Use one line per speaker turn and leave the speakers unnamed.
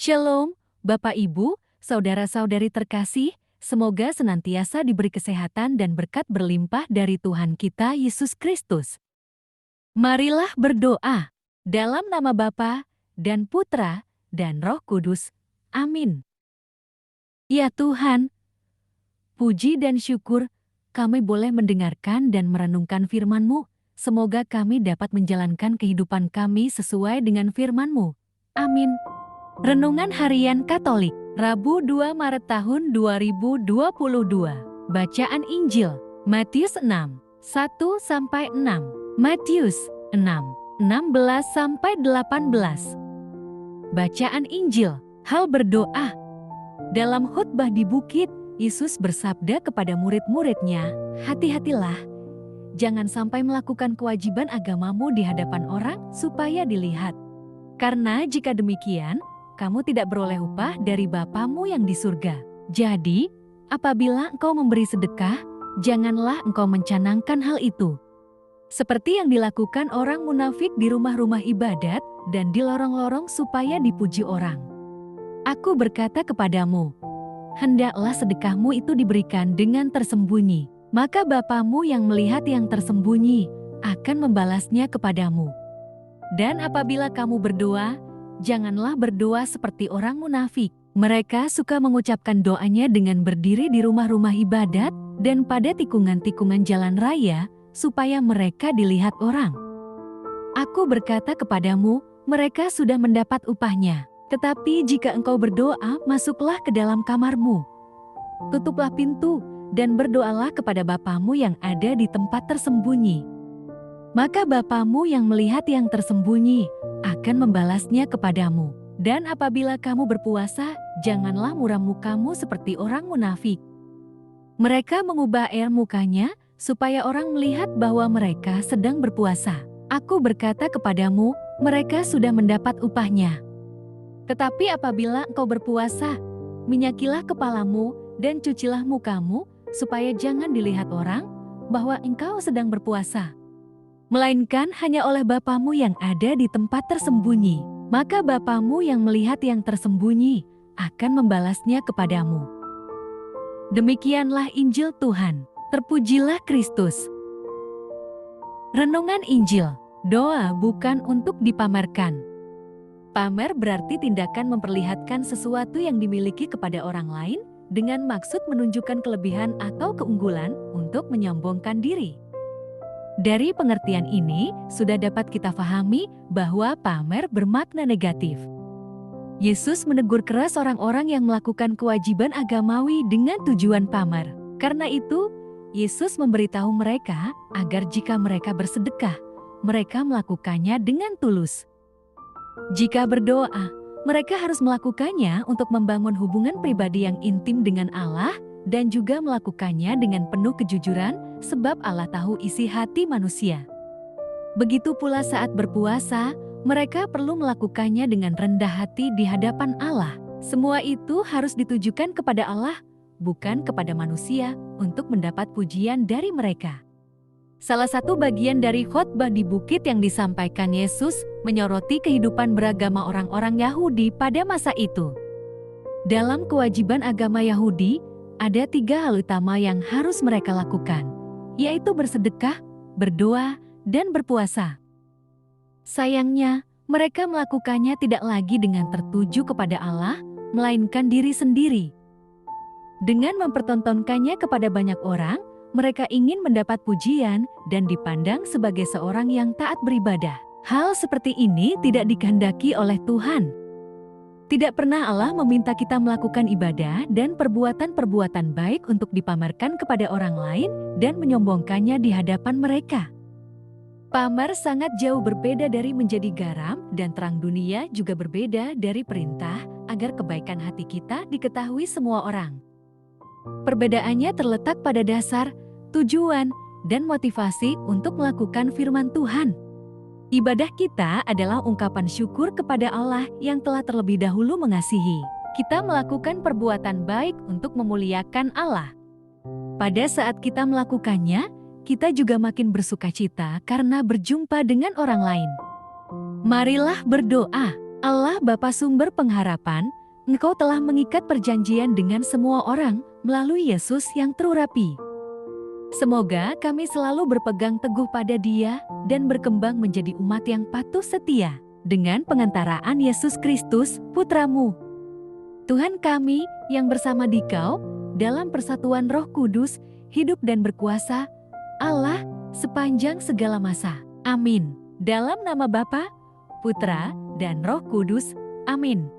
Shalom, Bapak Ibu, saudara-saudari terkasih, semoga senantiasa diberi kesehatan dan berkat berlimpah dari Tuhan kita Yesus Kristus. Marilah berdoa, dalam nama Bapa dan Putra dan Roh Kudus. Amin. Ya Tuhan, puji dan syukur kami boleh mendengarkan dan merenungkan firman-Mu. Semoga kami dapat menjalankan kehidupan kami sesuai dengan firman-Mu. Amin. Renungan Harian Katolik, Rabu 2 Maret tahun 2022. Bacaan Injil, Matius 6, 1-6, Matius 6, 16-18. Bacaan Injil, hal berdoa. Dalam khotbah di bukit, Yesus bersabda kepada murid-muridnya, "Hati-hatilah, jangan sampai melakukan kewajiban agamamu di hadapan orang supaya dilihat. Karena jika demikian, kamu tidak beroleh upah dari Bapamu yang di surga. Jadi, apabila engkau memberi sedekah, janganlah engkau mencanangkan hal itu, seperti yang dilakukan orang munafik di rumah-rumah ibadat dan di lorong-lorong supaya dipuji orang. Aku berkata kepadamu, hendaklah sedekahmu itu diberikan dengan tersembunyi, maka Bapamu yang melihat yang tersembunyi akan membalasnya kepadamu. Dan apabila kamu berdoa, janganlah berdoa seperti orang munafik. Mereka suka mengucapkan doanya dengan berdiri di rumah-rumah ibadat dan pada tikungan-tikungan jalan raya, supaya mereka dilihat orang. Aku berkata kepadamu, mereka sudah mendapat upahnya. Tetapi jika engkau berdoa, masuklah ke dalam kamarmu, tutuplah pintu, dan berdoalah kepada Bapamu yang ada di tempat tersembunyi. Maka Bapamu yang melihat yang tersembunyi akan membalasnya kepadamu. Dan apabila kamu berpuasa, janganlah muram mukamu seperti orang munafik. Mereka mengubah air mukanya supaya orang melihat bahwa mereka sedang berpuasa. Aku berkata kepadamu, mereka sudah mendapat upahnya. Tetapi apabila engkau berpuasa, minyakilah kepalamu dan cucilah mukamu, supaya jangan dilihat orang bahwa engkau sedang berpuasa, melainkan hanya oleh Bapamu yang ada di tempat tersembunyi. Maka Bapamu yang melihat yang tersembunyi akan membalasnya kepadamu. Demikianlah Injil Tuhan. Terpujilah Kristus. Renungan Injil. Doa bukan untuk dipamerkan. Pamer berarti tindakan memperlihatkan sesuatu yang dimiliki kepada orang lain dengan maksud menunjukkan kelebihan atau keunggulan untuk menyombongkan diri. Dari pengertian ini, sudah dapat kita pahami bahwa pamer bermakna negatif. Yesus menegur keras orang-orang yang melakukan kewajiban agamawi dengan tujuan pamer. Karena itu, Yesus memberitahu mereka agar jika mereka bersedekah, mereka melakukannya dengan tulus. Jika berdoa, mereka harus melakukannya untuk membangun hubungan pribadi yang intim dengan Allah dan juga melakukannya dengan penuh kejujuran, sebab Allah tahu isi hati manusia. Begitu pula saat berpuasa, mereka perlu melakukannya dengan rendah hati di hadapan Allah. Semua itu harus ditujukan kepada Allah, bukan kepada manusia, untuk mendapat pujian dari mereka. Salah satu bagian dari khotbah di bukit yang disampaikan Yesus menyoroti kehidupan beragama orang-orang Yahudi pada masa itu. Dalam kewajiban agama Yahudi, ada 3 hal utama yang harus mereka lakukan, yaitu bersedekah, berdoa, dan berpuasa. Sayangnya, mereka melakukannya tidak lagi dengan tertuju kepada Allah, melainkan diri sendiri. Dengan mempertontonkannya kepada banyak orang, mereka ingin mendapat pujian dan dipandang sebagai seorang yang taat beribadah. Hal seperti ini tidak dikehendaki oleh Tuhan. Tidak pernah Allah meminta kita melakukan ibadah dan perbuatan-perbuatan baik untuk dipamerkan kepada orang lain dan menyombongkannya di hadapan mereka. Pamer sangat jauh berbeda dari menjadi garam, dan terang dunia juga berbeda dari perintah agar kebaikan hati kita diketahui semua orang. Perbedaannya terletak pada dasar, tujuan, dan motivasi untuk melakukan firman Tuhan. Ibadah kita adalah ungkapan syukur kepada Allah yang telah terlebih dahulu mengasihi. Kita melakukan perbuatan baik untuk memuliakan Allah. Pada saat kita melakukannya, kita juga makin bersukacita karena berjumpa dengan orang lain. Marilah berdoa. Allah Bapa sumber pengharapan, Engkau telah mengikat perjanjian dengan semua orang melalui Yesus yang terurapi. Semoga kami selalu berpegang teguh pada Dia dan berkembang menjadi umat yang patuh setia dengan pengantaraan Yesus Kristus, Putra-Mu. Tuhan kami yang bersama Dikau dalam persatuan Roh Kudus, hidup dan berkuasa, Allah sepanjang segala masa. Amin. Dalam nama Bapa, Putra, dan Roh Kudus. Amin.